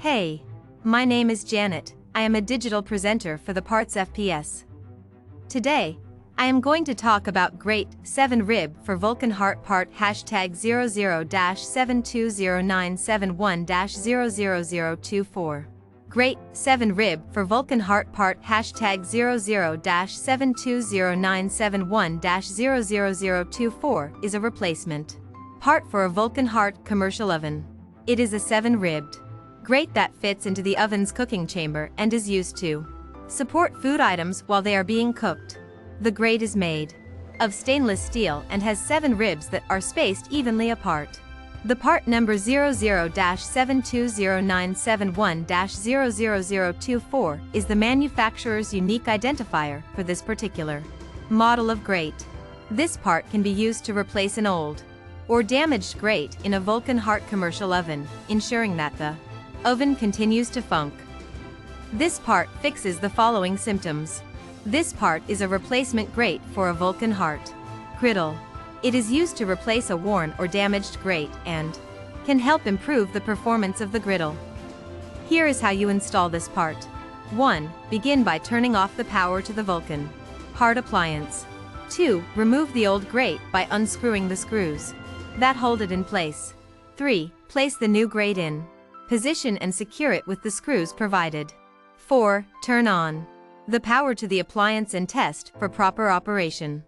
Hey, my name is Janet. I am a digital presenter for the PartsFPS. Today, I am going to talk about Grate 7 rib for Vulcan Hart part #00-72097100024. Grate 7 rib for Vulcan Hart part #00-72097100024 is a replacement part for a Vulcan Hart commercial oven. It is a 7-ribbed grate that fits into the oven's cooking chamber and is used to support food items while they are being cooked. The grate is made of stainless steel and has 7 ribs that are spaced evenly apart. The part number 00-72097100024 is the manufacturer's unique identifier for this particular model of grate. This part can be used to replace an old or damaged grate in a Vulcan Hart commercial oven, ensuring that the oven continues to func. This part fixes the following symptoms. This part is a replacement grate for a Vulcan Hart griddle. It is used to replace a worn or damaged grate and can help improve the performance of the griddle. Here is how you install this part. 1. Begin by turning off the power to the Vulcan Hart appliance. 2. Remove the old grate by unscrewing the screws that hold it in place. 3. Place the new grate in position and secure it with the screws provided. 4. Turn on the power to the appliance and test for proper operation.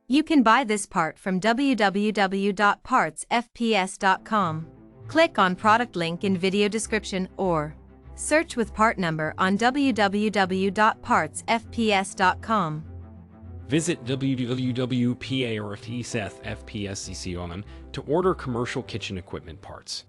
You can buy this part from www.partsfps.com. Click on product link in video description or search with part number on www.partsfps.com. Visit www.partsfps.com to order commercial kitchen equipment parts.